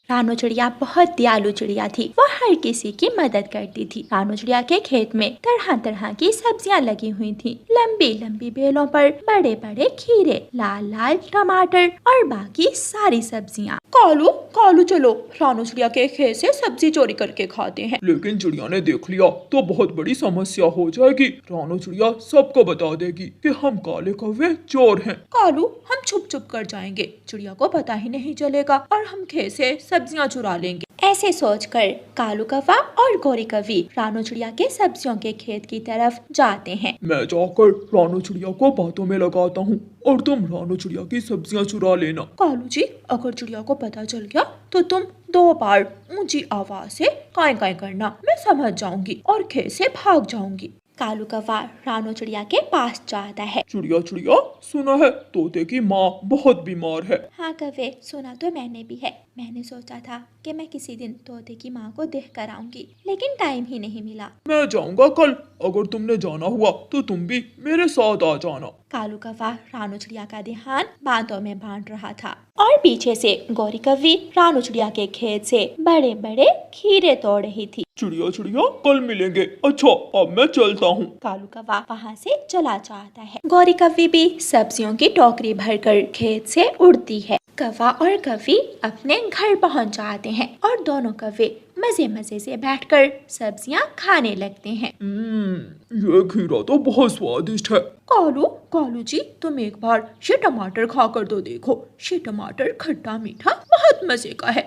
रानू चिड़िया बहुत दयालु चिड़िया थी। वो हर किसी की मदद करती थी। रानू चिड़िया के खेत में तरह तरह की सब्जियां लगी हुई थी। लंबी लंबी बेलों पर बड़े बड़े खीरे, लाल लाल टमाटर और बाकी सारी सब्जियां। कालू कालू चलो रानू चिड़िया के खेत से सब्जी चोरी करके खाते हैं। लेकिन चिड़िया ने देख लिया तो बहुत बड़ी समस्या हो जाएगी। रानू चिड़िया सबको बता देगी कि हम काले कौवे चोर हैं। कालू हम छुप छुप कर जाएंगे, चिड़िया को पता ही नहीं चलेगा और हम खेत से सब्जियां चुरा लेंगे। ऐसे सोचकर कालू कौवा और गोरी कौवी रानू चिड़िया के सब्जियों के खेत की तरफ जाते हैं। मैं जाकर रानू चिड़िया को बातों में लगाता हूँ और तुम रानू चिड़िया की सब्जियां चुरा लेना। कालू जी, अगर चिड़िया को पता चल गया तो तुम 2 बार ऊंची आवाज से काय काय करना, मैं समझ जाऊंगी और खेत से भाग जाऊंगी। कालू कौवा रानू चिड़िया के पास जाता है। चिड़िया चिड़िया, सुना है तोते की माँ बहुत बीमार है। हाँ कौवे, सुना तो मैंने भी है। मैंने सोचा था कि मैं किसी दिन तोते की माँ को देख कर आऊंगी, लेकिन टाइम ही नहीं मिला। मैं जाऊंगा कल, अगर तुमने जाना हुआ तो तुम भी मेरे साथ आ जाना। कालू कौवा रानू चिड़िया का ध्यान बातों में बांट रहा था और पीछे से गोरी कौवी रानू चिड़िया के खेत से बड़े बड़े खीरे तोड़ रही थी। चिड़िया चिड़िया, कल मिलेंगे। अच्छा, अब मैं चलता हूँ। कालू कौवा वहाँ से चला जाता है। गोरी कौवी भी सब्जियों की टोकरी भरकर खेत से उड़ती है। कौवा और कौवी अपने घर पहुँच जाते हैं और दोनों कौवे मजे मजे से बैठकर सब्जियां खाने लगते हैं। ये खीरा तो बहुत स्वादिष्ट है। कालू कालू जी, तुम एक बार ये टमाटर खा कर तो देखो, ये टमाटर खट्टा मीठा बहुत मजे का है।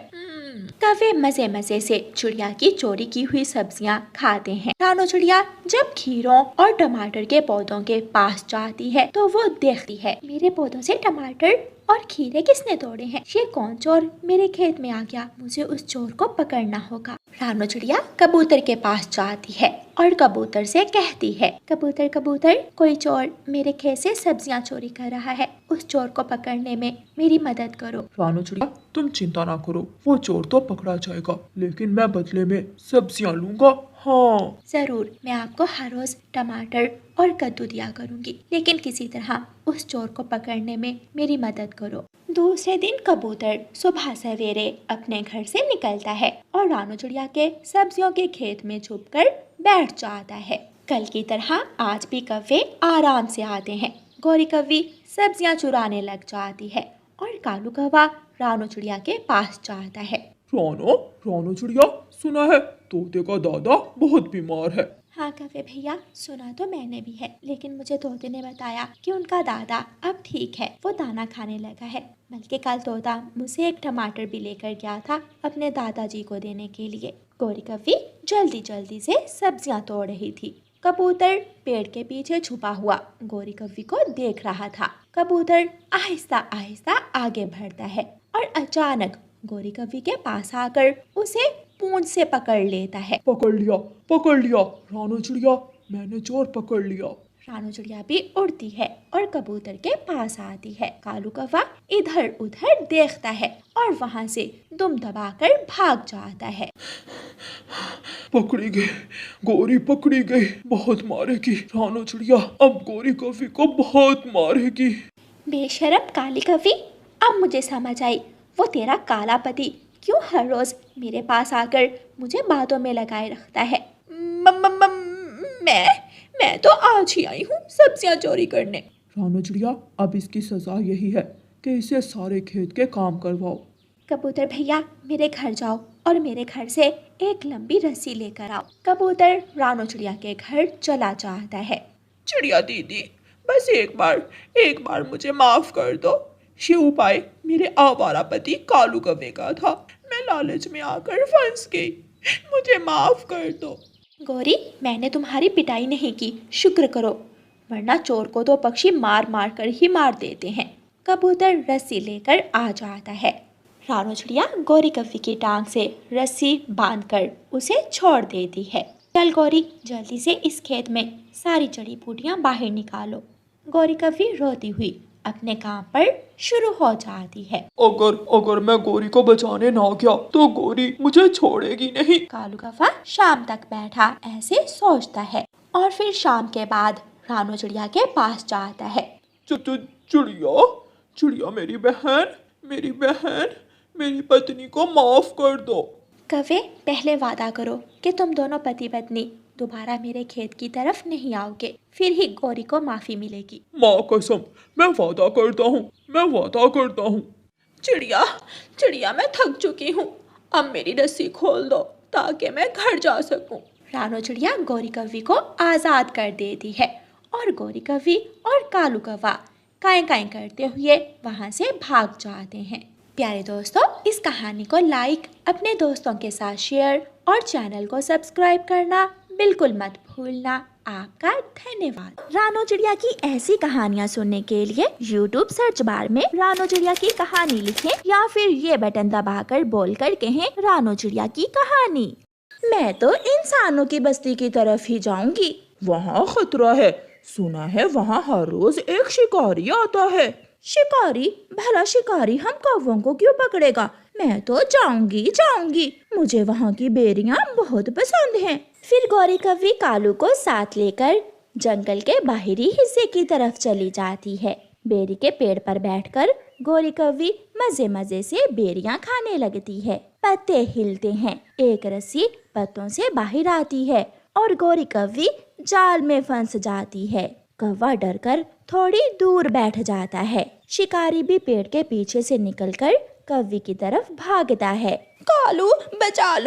कौवे मजे मजे से चिड़िया की चोरी की हुई सब्जियां खाते हैं। रानू चिड़िया जब खीरों और टमाटर के पौधों के पास जाती है तो वो देखती है, मेरे पौधों से टमाटर और खीरे किसने तोड़े हैं? ये कौन चोर मेरे खेत में आ गया? मुझे उस चोर को पकड़ना होगा। रानू चिड़िया कबूतर के पास जाती है और कबूतर से कहती है, कबूतर कबूतर, कोई चोर मेरे खेत से सब्जियां चोरी कर रहा है, उस चोर को पकड़ने में मेरी मदद करो। रानू चिड़िया, तुम चिंता ना करो, वो चोर तो पकड़ा जाएगा, लेकिन मैं बदले में सब्जियां लूंगा। हाँ जरूर, मैं आपको हर रोज टमाटर और कद्दू दिया करूंगी, लेकिन किसी तरह उस चोर को पकड़ने में मेरी मदद करो। दूसरे दिन कबूतर सुबह सवेरे अपने घर से निकलता है और रानू चिड़िया के सब्जियों के खेत में छुपकर बैठ जाता है। कल की तरह आज भी कौवे आराम से आते हैं। गोरी कौवी सब्जियां चुराने लग जाती है और कालू कौवा रानू चिड़िया के पास जाता है। रानू चिड़िया, सुना है तोते का दादा बहुत बीमार है। हाँ कौवे भैया, सुना तो मैंने भी है, लेकिन मुझे तोते ने बताया कि उनका दादा अब ठीक है, वो दाना खाने लगा है। बल्कि कल तोता मुझे एक टमाटर भी लेकर गया था अपने दादाजी को देने के लिए। गोरी कौवी जल्दी जल्दी से सब्जियां तोड़ रही थी। कबूतर पेड़ के पीछे छुपा हुआ गोरी कौवी को देख रहा था। कबूतर आहिस्ता आहिस्ता आगे बढ़ता है और अचानक गोरी कौवी के पास आकर उसे पूंछ से पकड़ लेता है। पकड़ लिया रानू चिड़िया, मैंने चोर पकड़ लिया। रानू चिड़िया भी उड़ती है और कबूतर के पास आती है। कालू कौवा इधर उधर देखता है और वहाँ से दुम दबाकर भाग जाता है। पकड़ी गई, गोरी पकड़ी गई, बहुत मारेगी रानू चिड़िया, अब गोरी कौवी को बहुत मारेगी। बेशरम काली कौवी, अब मुझे समझ आई, वो तेरा काला पति क्यों हर रोज मेरे पास आकर मुझे बातों में लगाए रखता है। मैं तो आज ही आई हूँ सब्जियां चोरी करने। रानू चिड़िया, अब इसकी सजा यही है कि इसे सारे खेत के काम करवाओ। कबूतर भैया, मेरे घर जाओ और मेरे घर से एक लंबी रस्सी लेकर आओ। कबूतर रानू चिड़िया के घर चला जाता है। चिड़िया दीदी, बस एक बार मुझे माफ कर दो। ये उपाय मेरे आवारा पति कालू कौवे का था, मैं लालच में आकर फंस गई, मुझे माफ कर दो। गोरी, मैंने तुम्हारी पिटाई नहीं की, शुक्र करो, वरना चोर को तो पक्षी मार मार कर ही मार देते हैं। कबूतर रस्सी लेकर आ जाता है। रानू चिड़िया गोरी कौवी की टांग से रस्सी बांधकर उसे छोड़ देती है। चल गोरी, जल्दी से इस खेत में सारी जड़ी बूटियां बाहर निकालो। गोरी कौवी रोती हुई अपने काम पर शुरू हो जाती है। अगर मैं गोरी को बचाने ना गया तो गोरी मुझे छोड़ेगी नहीं। कालू कौवा शाम तक बैठा ऐसे सोचता है और फिर शाम के बाद रानू चिड़िया के पास जाता है। चिड़िया चिड़िया, मेरी बहन, मेरी पत्नी को माफ कर दो। कौवे, पहले वादा करो कि तुम दोनों पति पत्नी दोबारा मेरे खेत की तरफ नहीं आओगे, फिर ही गौरी को माफी मिलेगी। माँ कसम, मैं वादा करता हूँ, मैं वादा करता हूँ। चिड़िया चिड़िया, मैं थक चुकी हूँ, अब मेरी रस्सी खोल दो ताकि मैं घर जा सकूं। रानो चिड़िया गौरी कौवी को आजाद कर देती है और गौरी कौवी और कालू कौवा काएं काएं करते हुए वहां से भाग जाते हैं। प्यारे दोस्तों, इस कहानी को लाइक, अपने दोस्तों के साथ शेयर और चैनल को सब्सक्राइब करना बिल्कुल मत भूलना। आपका धन्यवाद। रानो चिड़िया की ऐसी कहानियाँ सुनने के लिए YouTube सर्च बार में रानो चिड़िया की कहानी लिखें या फिर ये बटन दबाकर बोलकर कहें रानो चिड़िया की कहानी। मैं तो इंसानों की बस्ती की तरफ ही जाऊंगी। वहाँ खतरा है, सुना है वहाँ हर रोज एक शिकारी आता है। शिकारी? भला शिकारी हम कौवों को क्यों पकड़ेगा? मैं तो जाऊंगी, मुझे वहाँ की बेरियां बहुत पसंद हैं। फिर गौरी कौवी कालू को साथ लेकर जंगल के बाहरी हिस्से की तरफ चली जाती है। बेरी के पेड़ पर बैठकर गौरी कौवी मजे मजे से बेरियां खाने लगती है। पत्ते हिलते हैं, एक रस्सी पत्तों से बाहर आती है और गौरी कौवी जाल में फंस जाती है। कौवा डरकर थोड़ी दूर बैठ जाता है। शिकारी भी पेड़ के पीछे से निकलकर कौवी की तरफ भागता है। कालू, बचा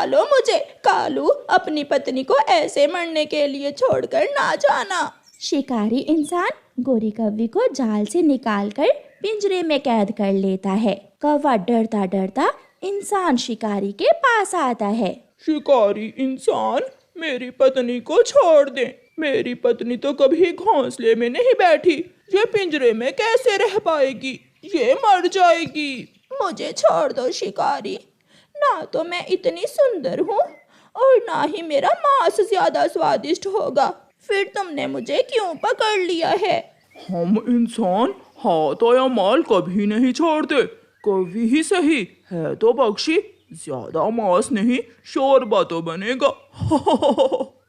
लो मुझे। कालू, अपनी पत्नी को ऐसे मरने के लिए छोड़कर ना जाना। शिकारी इंसान गौरी कौवी को जाल से निकालकर पिंजरे में कैद कर लेता है। कौवा डरता डरता इंसान शिकारी के पास आता है। शिकारी इंसान, मेरी पत्नी को छोड़ दे। मेरी पत्नी तो कभी घोंसले में नहीं बैठी, ये पिंजरे में कैसे रह पाएगी? ये मर जाएगी। मुझे छोड़ दो शिकारी, ना तो मैं इतनी सुंदर हूँ और ना ही मेरा मांस ज्यादा स्वादिष्ट होगा। फिर तुमने मुझे क्यों पकड़ लिया है? हम इंसान हाथ या माल कभी नहीं छोड़ते, कभी ही सही है तो पक्षी, ज्यादा मांस नहीं शोरबा तो बनेगा।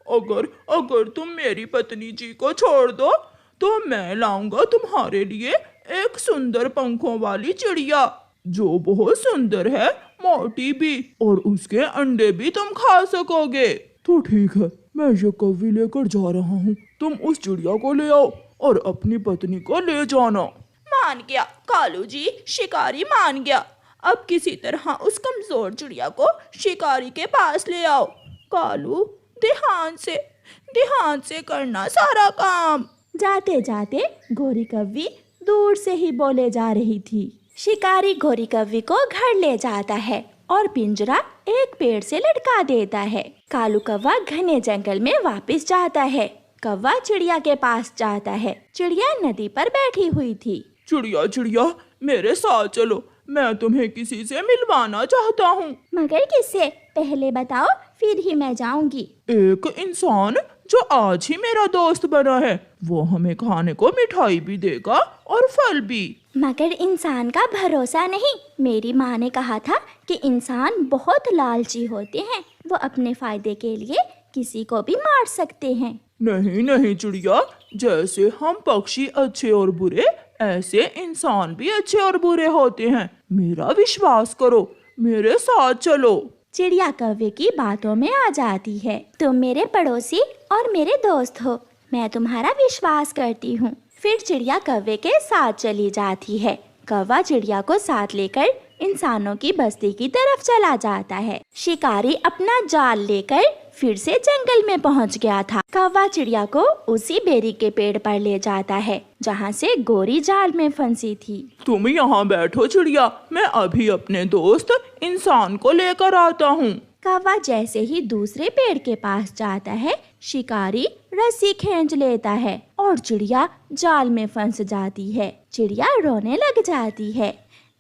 अगर तुम मेरी पत्नी जी को छोड़ दो तो मैं लाऊंगा तुम्हारे लिए एक सुंदर पंखों वाली चिड़िया जो बहुत सुंदर है, मोटी भी, और उसके अंडे भी तुम खा सकोगे। तो ठीक है, मैं ये कौवी लेकर जा रहा हूँ, तुम उस चिड़िया को ले आओ और अपनी पत्नी को ले जाना। मान गया कालू जी, शिकारी मान गया। अब किसी तरह उस कमजोर चिड़िया को शिकारी के पास ले आओ। कालू, ध्यान से करना सारा काम। जाते जाते गौरी कौवी दूर से ही बोले जा रही थी। शिकारी गौरी कौवी को घर ले जाता है और पिंजरा एक पेड़ से लटका देता है। कालू कौवा घने जंगल में वापस जाता है। कौवा चिड़िया के पास जाता है। चिड़िया नदी पर बैठी हुई थी। चिड़िया, मेरे साथ चलो, मैं तुम्हें किसी से मिलवाना चाहता हूँ। मगर किससे? पहले बताओ, फिर ही मैं जाऊंगी। एक इंसान जो आज ही मेरा दोस्त बना है, वो हमें खाने को मिठाई भी देगा और फल भी। मगर इंसान का भरोसा नहीं। मेरी माँ ने कहा था कि इंसान बहुत लालची होते हैं, वो अपने फायदे के लिए किसी को भी मार सकते हैं। नहीं चिड़िया, जैसे हम पक्षी अच्छे और बुरे, ऐसे इंसान भी अच्छे और बुरे होते हैं। मेरा विश्वास करो, मेरे साथ चलो। चिड़िया कौवे की बातों में आ जाती है। तुम मेरे पड़ोसी और मेरे दोस्त हो, मैं तुम्हारा विश्वास करती हूँ। फिर चिड़िया कौवे के साथ चली जाती है। कौवा चिड़िया को साथ लेकर इंसानों की बस्ती की तरफ चला जाता है। शिकारी अपना जाल लेकर फिर से जंगल में पहुंच गया था। कौवा चिड़िया को उसी बेरी के पेड़ पर ले जाता है जहां से गौरी जाल में फंसी थी। तुम यहाँ बैठो चिड़िया, मैं अभी अपने दोस्त इंसान को लेकर आता हूँ। कौवा जैसे ही दूसरे पेड़ के पास जाता है, शिकारी रस्सी खींच लेता है और चिड़िया जाल में फंस जाती है। चिड़िया रोने लग जाती है।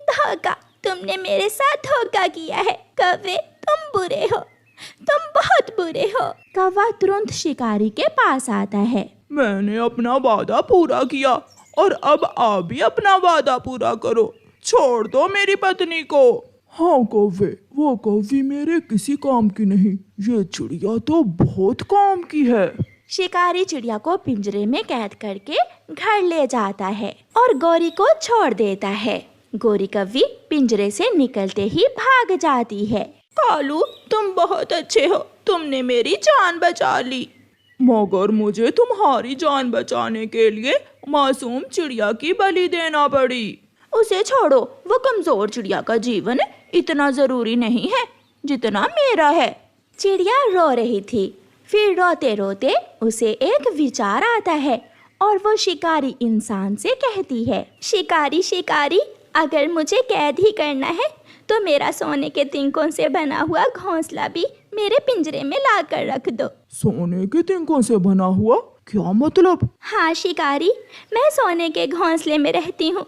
धोखा, तुमने मेरे साथ धोखा किया है। कौवे, तुम बुरे हो, तुम बहुत बुरे हो। कौवा तुरंत शिकारी के पास आता है। मैंने अपना वादा पूरा किया और अब आप भी अपना वादा पूरा करो, छोड़ दो मेरी पत्नी को। हाँ कौवे, वो कौवी मेरे किसी काम की नहीं, ये चिड़िया तो बहुत काम की है। शिकारी चिड़िया को पिंजरे में कैद करके घर ले जाता है और गौरी को छोड़ देता है। गोरी कव्वी पिंजरे से निकलते ही भाग जाती है। कालू, तुम बहुत अच्छे हो, तुमने मेरी जान बचा ली। मगर मुझे तुम्हारी जान बचाने के लिए मासूम चिड़िया की बलि देना पड़ी। उसे छोड़ो, वो कमजोर चिड़िया का जीवन इतना जरूरी नहीं है जितना मेरा है। चिड़िया रो रही थी। फिर रोते रोते उसे एक विचार आता है और वो शिकारी इंसान से कहती है, शिकारी शिकारी, अगर मुझे कैद ही करना है तो मेरा सोने के तिनकों से बना हुआ घोंसला भी मेरे पिंजरे में ला कर रख दो। सोने के तिनकों से बना हुआ? क्या मतलब? हाँ शिकारी, मैं सोने के घोंसले में रहती हूँ।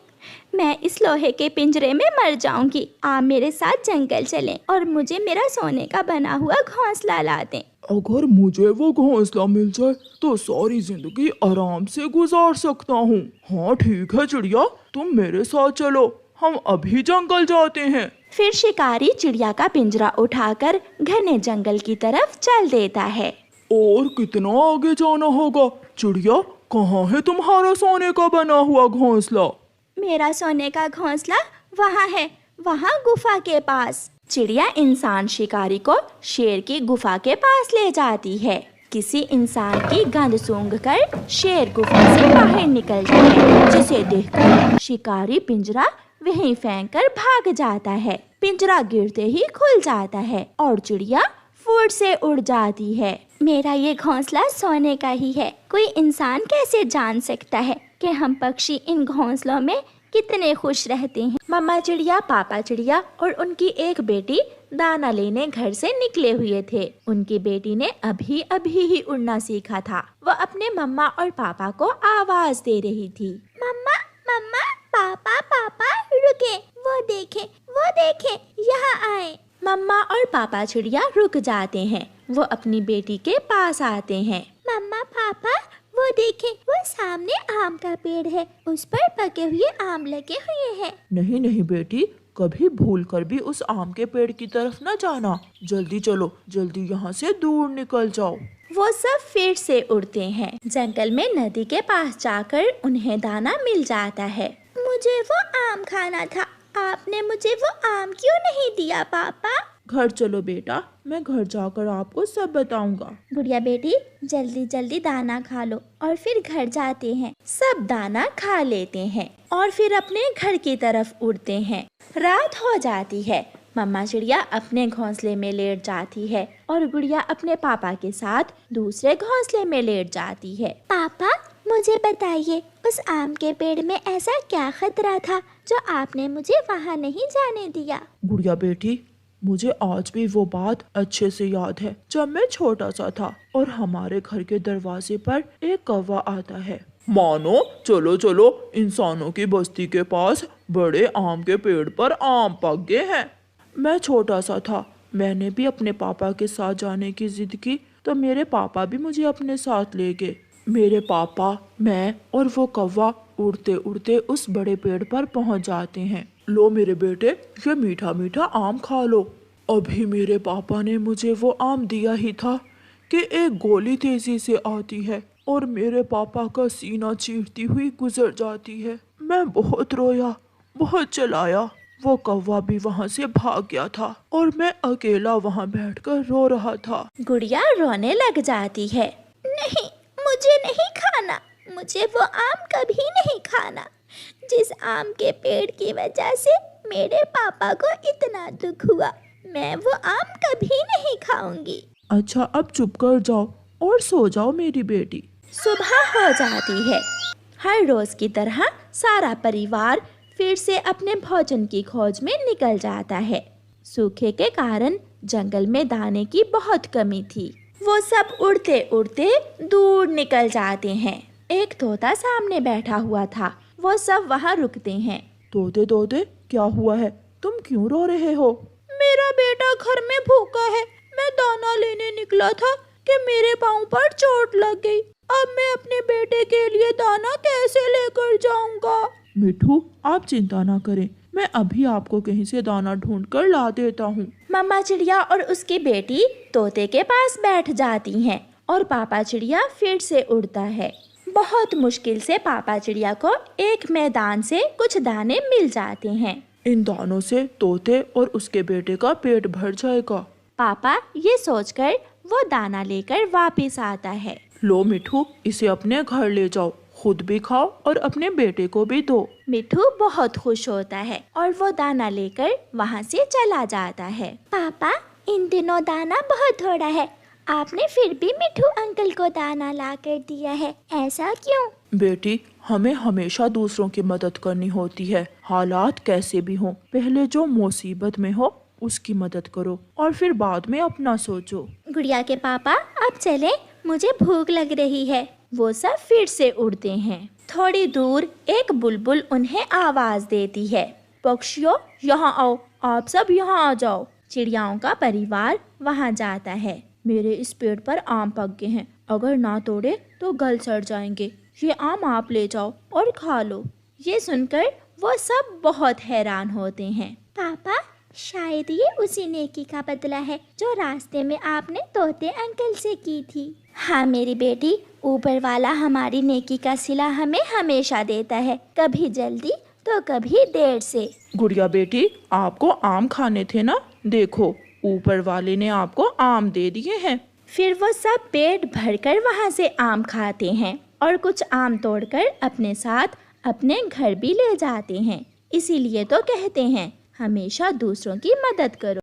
मैं इस लोहे के पिंजरे में मर जाऊंगी। आप मेरे साथ जंगल चलें और मुझे मेरा सोने का बना हुआ घोंसला ला दें। अगर मुझे वो घोंसला मिल जाए तो सारी जिंदगी आराम से गुजार सकता हूँ। हाँ ठीक है चिड़िया, तुम मेरे साथ चलो, हम अभी जंगल जाते हैं। फिर शिकारी चिड़िया का पिंजरा उठाकर घने जंगल की तरफ चल देता है। और कितना आगे जाना होगा? चिड़िया, कहाँ है तुम्हारा सोने का बना हुआ घोंसला? मेरा सोने का घोंसला वहाँ है, वहाँ गुफा के पास। चिड़िया इंसान शिकारी को शेर की गुफा के पास ले जाती है। किसी इंसान की गंध सूंघकर शेर गुफा से बाहर निकलता है, जिसे देखकर शिकारी पिंजरा वहीं फेंक कर भाग जाता है। पिंजरा गिरते ही खुल जाता है और चिड़िया फुर्र से उड़ जाती है। मेरा ये घोंसला सोने का ही है। कोई इंसान कैसे जान सकता है कि हम पक्षी इन घोंसलों में कितने खुश रहते हैं। मम्मा चिड़िया, पापा चिड़िया और उनकी एक बेटी दाना लेने घर से निकले हुए थे। उनकी बेटी ने अभी अभी ही उड़ना सीखा था। वो अपने मम्मा और पापा को आवाज दे रही थी, मम्मा मम्मा, पापा पापा, रुके, वो देखे, यहाँ आए। मम्मा और पापा चिड़िया रुक जाते हैं। वो अपनी बेटी के पास आते हैं। मम्मा पापा, वो देखें, वो सामने आम का पेड़ है, उस पर पके हुए आम लगे हुए हैं। नहीं नहीं बेटी, कभी भूल कर भी उस आम के पेड़ की तरफ न जाना। जल्दी चलो, जल्दी यहाँ से दूर निकल जाओ। वो सब फिर से उड़ते हैं। जंगल में नदी के पास जाकर उन्हें दाना मिल जाता है। मुझे वो आम खाना था, आपने मुझे वो आम क्यों नहीं दिया पापा? घर चलो बेटा, मैं घर जाकर आपको सब बताऊंगा। गुड़िया बेटी, जल्दी जल्दी दाना खा लो और फिर घर जाते हैं। सब दाना खा लेते हैं और फिर अपने घर की तरफ उड़ते हैं। रात हो जाती है। मम्मा चिड़िया अपने घोंसले में लेट जाती है और गुड़िया अपने पापा के साथ दूसरे घोंसले में लेट जाती है। पापा, मुझे बताइए, उस आम के पेड़ में ऐसा क्या खतरा था जो आपने मुझे वहाँ नहीं जाने दिया? गुड़िया बेटी, मुझे आज भी वो बात अच्छे से याद है जब मैं छोटा सा था और हमारे घर के दरवाजे पर एक कौवा आता है। मानो, चलो चलो, इंसानों की बस्ती के पास बड़े आम के पेड़ पर आम पक गए हैं। मैं छोटा सा था, मैंने भी अपने पापा के साथ जाने की जिद की तो मेरे पापा भी मुझे अपने साथ ले गए। मेरे पापा, मैं और वो कौवा उड़ते उड़ते उस बड़े पेड़ पर पहुंच जाते हैं। लो मेरे बेटे, ये मीठा मीठा आम खा लो। अभी मेरे पापा ने मुझे वो आम दिया ही था कि एक गोली तेजी से आती है और मेरे पापा का सीना चीरती हुई गुजर जाती है। मैं बहुत रोया, बहुत चिल्लाया। वो कौवा भी वहाँ से भाग गया था और मैं अकेला वहाँ बैठकर रो रहा था। गुड़िया रोने लग जाती है। नहीं, मुझे नहीं खाना, मुझे वो आम कभी नहीं खाना। जिस आम के पेड़ की वजह से मेरे पापा को इतना दुख हुआ, मैं वो आम कभी नहीं खाऊंगी। अच्छा, अब चुप कर जाओ और सो जाओ मेरी बेटी। सुबह हो जाती है। हर रोज की तरह सारा परिवार फिर से अपने भोजन की खोज में निकल जाता है। सूखे के कारण जंगल में दाने की बहुत कमी थी। वो सब उड़ते उड़ते दूर निकल जाते हैं। एक तोता सामने बैठा हुआ था। वो सब वहाँ रुकते हैं। तोते तोते, क्या हुआ है? तुम क्यों रो रहे हो? मेरा बेटा घर में भूखा है। मैं दाना लेने निकला था कि मेरे पाँव पर चोट लग गई। अब मैं अपने बेटे के लिए दाना कैसे लेकर जाऊंगा? मिठू, आप चिंता ना करें, मैं अभी आपको कहीं से दाना ढूंढ कर ला देता हूँ। मम्मा चिड़िया और उसकी बेटी तोते के पास बैठ जाती हैं और पापा चिड़िया फिर से उड़ता है। बहुत मुश्किल से पापा चिड़िया को एक मैदान से कुछ दाने मिल जाते हैं। इन दानों से तोते और उसके बेटे का पेट भर जाएगा। पापा ये सोचकर वो दाना लेकर वापस आता है। लो मिठू, इसे अपने घर ले जाओ, खुद भी खाओ और अपने बेटे को भी दो। मिठू बहुत खुश होता है और वो दाना लेकर वहाँ से चला जाता है। पापा, इन दिनों दाना बहुत थोड़ा है, आपने फिर भी मिठू अंकल को दाना ला कर दिया है, ऐसा क्यों? बेटी, हमें हमेशा दूसरों की मदद करनी होती है, हालात कैसे भी हों। पहले जो मुसीबत में हो उसकी मदद करो और फिर बाद में अपना सोचो। गुड़िया के पापा, अब चले, मुझे भूख लग रही है। वो सब फिर से उड़ते हैं। थोड़ी दूर एक बुलबुल उन्हें आवाज देती है, पक्षियों यहाँ आओ, आप सब यहाँ आ जाओ। चिड़ियाओं का परिवार वहाँ जाता है। मेरे इस पेड़ पर आम पक गए हैं, अगर ना तोड़े तो गल सड़ जाएंगे, ये आम आप ले जाओ और खा लो। ये सुनकर वो सब बहुत हैरान होते हैं। पापा, शायद ये उसी नेकी का बदला है जो रास्ते में आपने तोते अंकल से की थी। हाँ मेरी बेटी, ऊपर वाला हमारी नेकी का सिला हमें हमेशा देता है, कभी जल्दी तो कभी देर से। गुड़िया बेटी, आपको आम खाने थे ना, देखो ऊपर वाले ने आपको आम दे दिए हैं। फिर वो सब पेट भरकर वहाँ से आम खाते हैं और कुछ आम तोड़कर अपने साथ अपने घर भी ले जाते हैं। इसीलिए तो कहते हैं, हमेशा दूसरों की मदद करो।